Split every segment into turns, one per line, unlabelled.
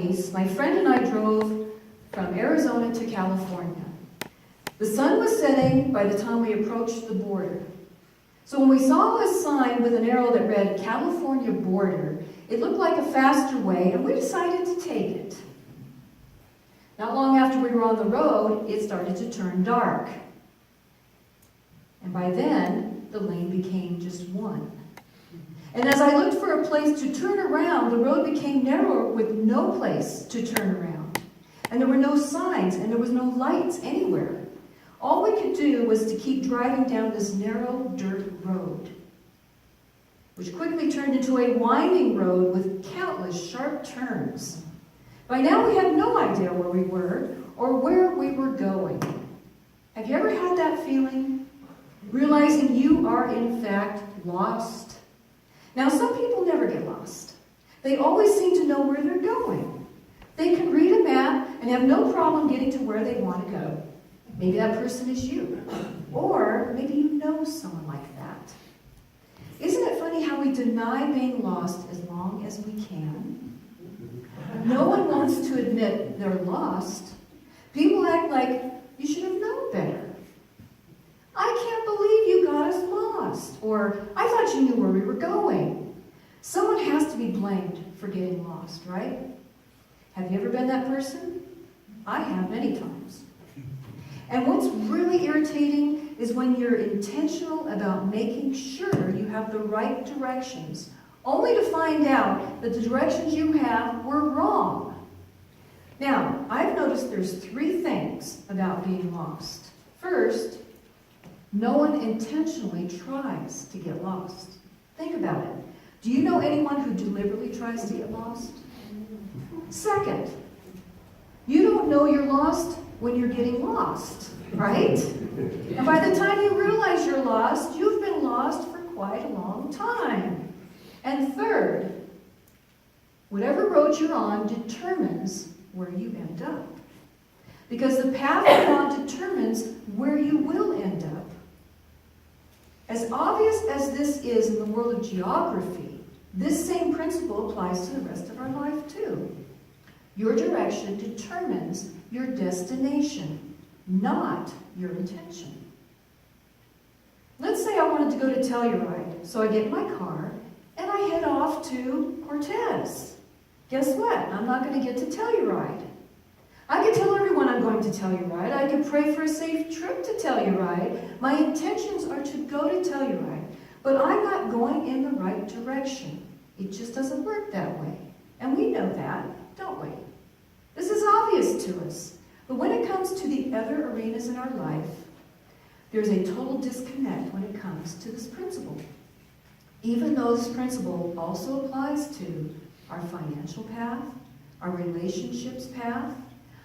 20s, my friend and I drove from Arizona to California. The sun was setting by the time we approached the border. So when we saw a sign with an arrow that read California border, it looked like a faster way, and we decided to take it. Not long after we were on the road, it started to turn dark. And by then, the lane became just one. And as I looked for a place to turn around, the road became narrower with no place to turn around. And there were no signs, and there was no lights anywhere. All we could do was to keep driving down this narrow dirt road, which quickly turned into a winding road with countless sharp turns. By now we had no idea where we were or where we were going. Have you ever had that feeling? Realizing you are in fact lost? Now some people never get lost. They always seem to know where they're going. They can read a map and have no problem getting to where they want to go. Maybe that person is you. Or maybe you know someone like that. Isn't it funny how we deny being lost as long as we can? No one wants to admit they're lost. People act like you should have known better. I can't believe you got us lost. Or I thought you knew where we were going. Someone has to be blamed for getting lost, right? Have you ever been that person? I have many times. And what's really irritating is when you're intentional about making sure you have the right directions, only to find out that the directions you have were wrong. Now, I've noticed there's 3 things about being lost. First, no one intentionally tries to get lost. Think about it. Do you know anyone who deliberately tries to get lost? Second, you don't know you're lost when you're getting lost, right? And by the time you realize you're lost, you've been lost for quite a long time. And third, whatever road you're on determines where you end up. Because the path you're on determines where you will end up. As obvious as this is in the world of geography, this same principle applies to the rest of our life too. Your direction determines your destination, not your intention. Let's say I wanted to go to Telluride, so I get in my car and I head off to Cortez. Guess what? I'm not going to get to Telluride. I could tell everyone I'm going to Telluride. I could pray for a safe trip to Telluride. My intentions are to go to Telluride, but I'm not going in the right direction. It just doesn't work that way. And we know that, don't we? This is obvious to us. But when it comes to the other arenas in our life, there's a total disconnect when it comes to this principle. Even though this principle also applies to our financial path, our relationships path,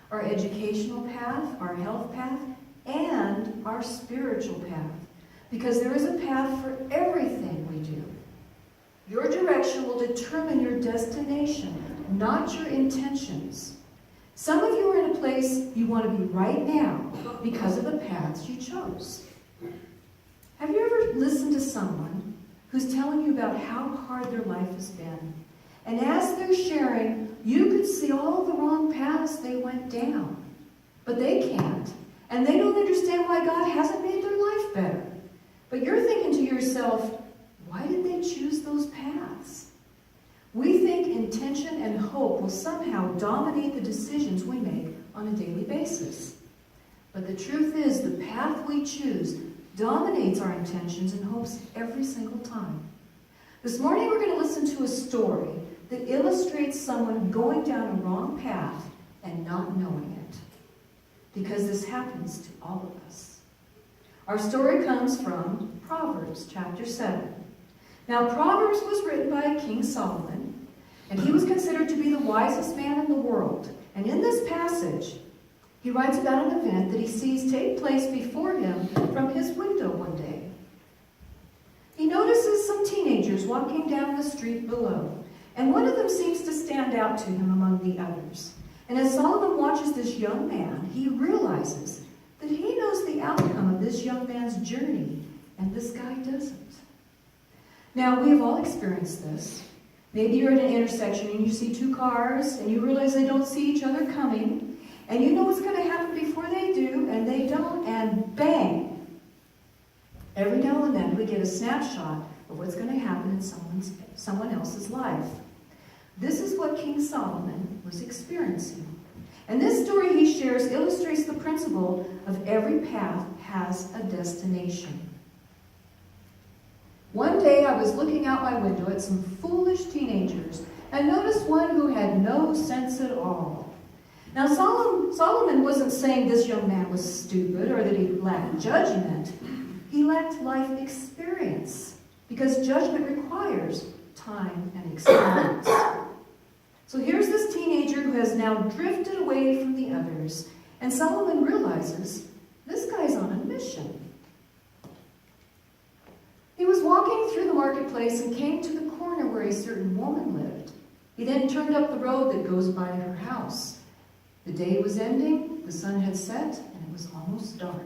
our educational path, our health path, and our spiritual path. Because there is a path for everything we do. Your direction will determine your destination, not your intentions. Some of you are in a place you want to be right now because of the paths you chose. Have you ever listened to someone who's telling you about how hard their life has been? And as they're sharing, you could see all the wrong paths they went down. But they can't. And they don't understand why God hasn't made their life better. But you're thinking to yourself, why did they choose those paths? We think intention and hope will somehow dominate the decisions we make on a daily basis. But the truth is, the path we choose dominates our intentions and hopes every single time. This morning we're going to listen to a story that illustrates someone going down a wrong path and not knowing it. Because this happens to all of us. Our story comes from Proverbs chapter 7. Now, Proverbs was written by King Solomon, and he was considered to be the wisest man in the world. And in this passage, he writes about an event that he sees take place before him from his window one day. He notices some teenagers walking down the street below, and one of them seems to stand out to him among the others. And as Solomon watches this young man, he realizes that he knows the outcome of this young man's journey, and this guy doesn't. Now, we have all experienced this. Maybe you're at an intersection and you see two cars and you realize they don't see each other coming, and you know what's going to happen before they do, and they don't, and bang! Every now and then we get a snapshot of what's going to happen in someone else's life. This is what King Solomon was experiencing. And this story he shares illustrates the principle of every path has a destination. One day I was looking out my window at some foolish teenagers and noticed one who had no sense at all. Now Solomon wasn't saying this young man was stupid or that he lacked judgment. He lacked life experience, because judgment requires time and experience. So here's this teenager who has now drifted away from the others, and Solomon realizes this guy's on a mission. He was walking through the marketplace and came to the corner where a certain woman lived. He then turned up the road that goes by her house. The day was ending, the sun had set, and it was almost dark.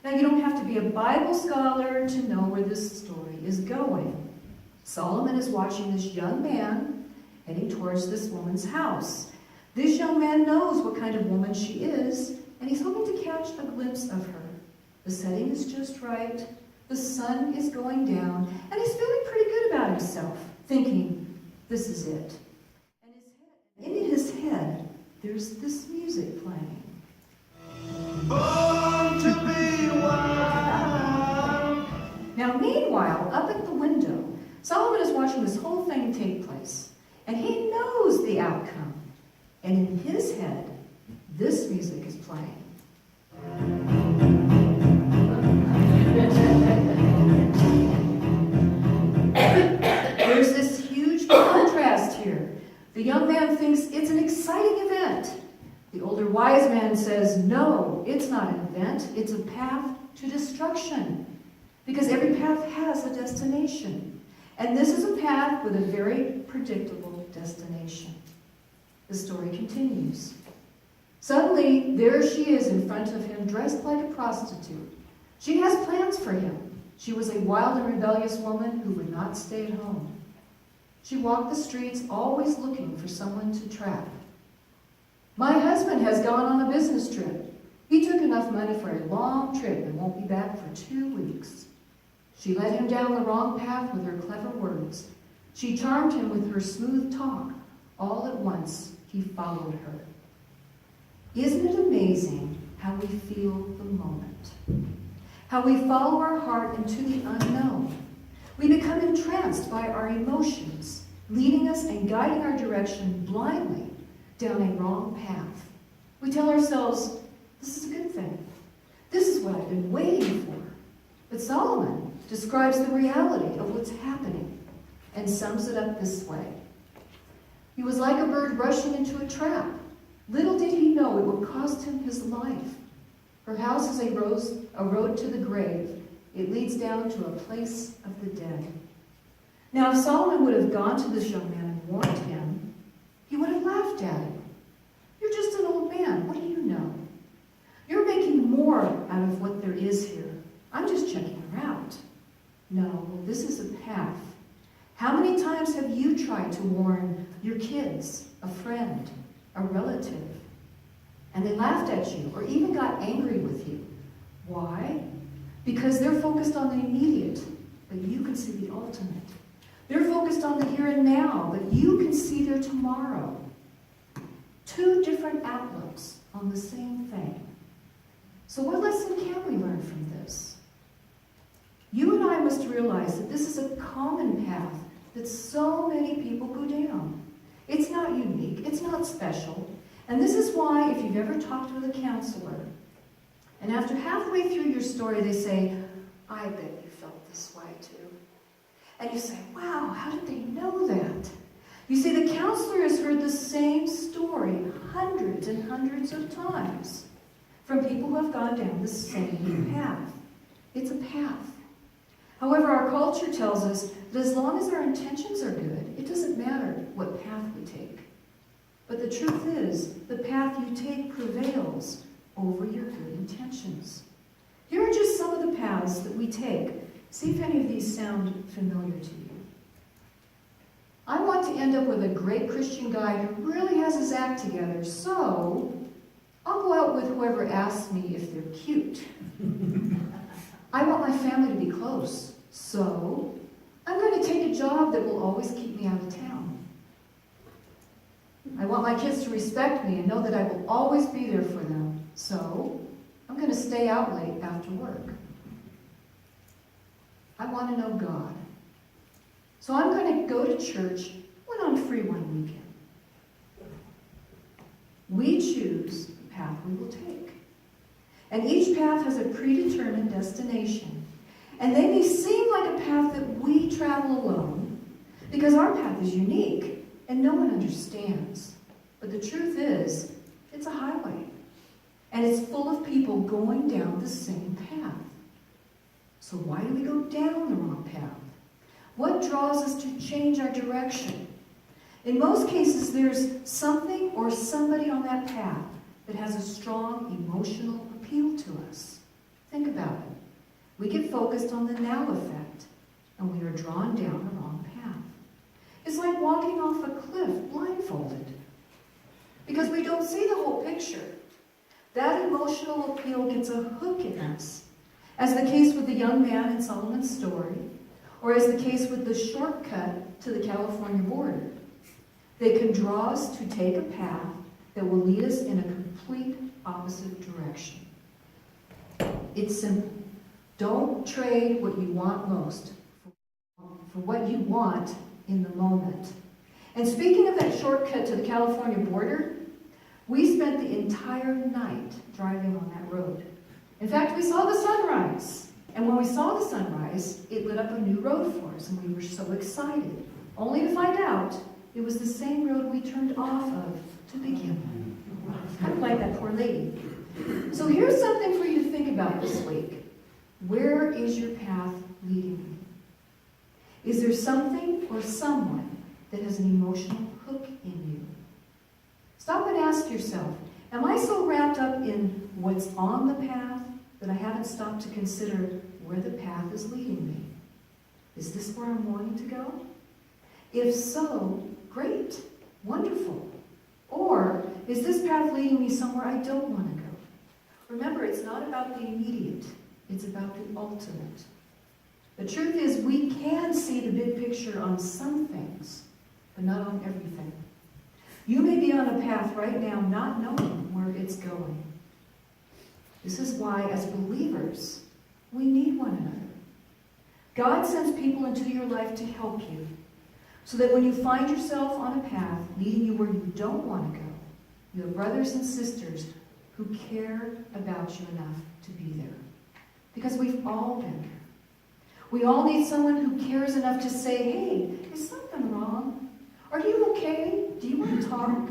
Now, you don't have to be a Bible scholar to know where this story is going. Solomon is watching this young man heading towards this woman's house. This young man knows what kind of woman she is, and he's hoping to catch a glimpse of her. The setting is just right, the sun is going down, and he's feeling pretty good about himself, thinking, this is it. And in his head, there's this music playing. Born to be wild. Now, meanwhile, up at the window, Solomon is watching this whole thing take place, and he knows the outcome. And in his head, this music is playing. There's this huge contrast here. The young man thinks it's an exciting event. The older wise man says, no, it's not an event. It's a path to destruction. Because every path has a destination. And this is a path with a very predictable destination. The story continues. Suddenly, there she is in front of him, dressed like a prostitute. She has plans for him. She was a wild and rebellious woman who would not stay at home. She walked the streets, always looking for someone to trap. My husband has gone on a business trip. He took enough money for a long trip and won't be back for 2 weeks. She led him down the wrong path with her clever words. She charmed him with her smooth talk. All at once, he followed her. Isn't it amazing how we feel the moment? How we follow our heart into the unknown. We become entranced by our emotions, leading us and guiding our direction blindly down a wrong path. We tell ourselves, this is a good thing. This is what I've been waiting for. But Solomon describes the reality of what's happening and sums it up this way. He was like a bird rushing into a trap. Little did he know it would cost him his life. Her house is a road to the grave. It leads down to a place of the dead. Now, if Solomon would have gone to this young man and warned him, he would have laughed at him. You're just an old man. What do you know? You're making more out of what there is here. I'm just checking her out. No, this is a path. How many times have you tried to warn your kids, a friend, a relative, and they laughed at you or even got angry with you? Why? Because they're focused on the immediate, but you can see the ultimate. They're focused on the here and now, but you can see their tomorrow. Two different outlooks on the same thing. So what lesson can we learn from this? You and I must realize that this is a common path that so many people go down. It's not unique, it's not special, and this is why if you've ever talked with a counselor, and after halfway through your story they say, I bet you felt this way too. And you say, wow, how did they know that? You see, the counselor has heard the same story hundreds and hundreds of times from people who have gone down the same path. It's a path. However, our culture tells us that as long as our intentions are good, it doesn't matter what path we take. But the truth is, the path you take prevails over your good intentions. Here are just some of the paths that we take. See if any of these sound familiar to you. I want to end up with a great Christian guy who really has his act together, so I'll go out with whoever asks me if they're cute. I want my family to be close, so I'm going to take a job that will always keep me out of town. I want my kids to respect me and know that I will always be there for them, so I'm going to stay out late after work. I want to know God. So I'm going to go to church when I'm free one weekend. We choose the path we will take. And each path has a predetermined destination. And they may seem like a path that we travel alone because our path is unique and no one understands. But the truth is, it's a highway. And it's full of people going down the same path. So why do we go down the wrong path? What draws us to change our direction? In most cases, there's something or somebody on that path that has a strong emotional appeal to us. Think about it. We get focused on the now effect, and we are drawn down the wrong path. It's like walking off a cliff blindfolded, because we don't see the whole picture. That emotional appeal gets a hook in us, as the case with the young man in Solomon's story, or as the case with the shortcut to the California border. They can draw us to take a path that will lead us in a complete opposite direction. It's simple. Don't trade what you want most for what you want in the moment. And speaking of that shortcut to the California border, we spent the entire night driving on that road. In fact, we saw the sunrise. And when we saw the sunrise, it lit up a new road for us, and we were so excited, only to find out it was the same road we turned off of to begin with. Kind of like that poor lady. So here's something for you to think about this week. Where is your path leading you? Is there something or someone that has an emotional hook in you? Stop and ask yourself, am I so wrapped up in what's on the path that I haven't stopped to consider where the path is leading me? Is this where I'm wanting to go? If so, great, wonderful. Or is this path leading me somewhere I don't want to go? Remember, it's not about the immediate, it's about the ultimate. The truth is, we can see the big picture on some things, but not on everything. You may be on a path right now not knowing where it's going. This is why, as believers, we need one another. God sends people into your life to help you, so that when you find yourself on a path leading you where you don't want to go, you have brothers and sisters who care about you enough to be there. Because we've all been there. We all need someone who cares enough to say, hey, is something wrong? Are you okay? Do you want to talk?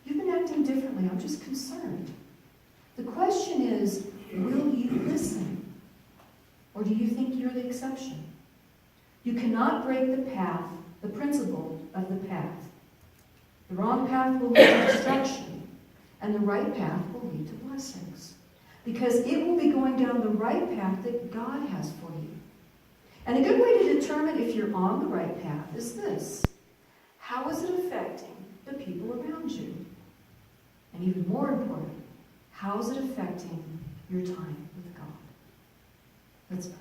You've been acting differently. I'm just concerned. The question is, will you listen? Or do you think you're the exception? You cannot break the path, the principle of the path. The wrong path will lead to destruction, and the right path will lead to blessings. Because it will be going down the right path that God has for you. And a good way to determine if you're on the right path is this. How is it affecting the people around you? And even more important, how is it affecting your time with God? Let's pray.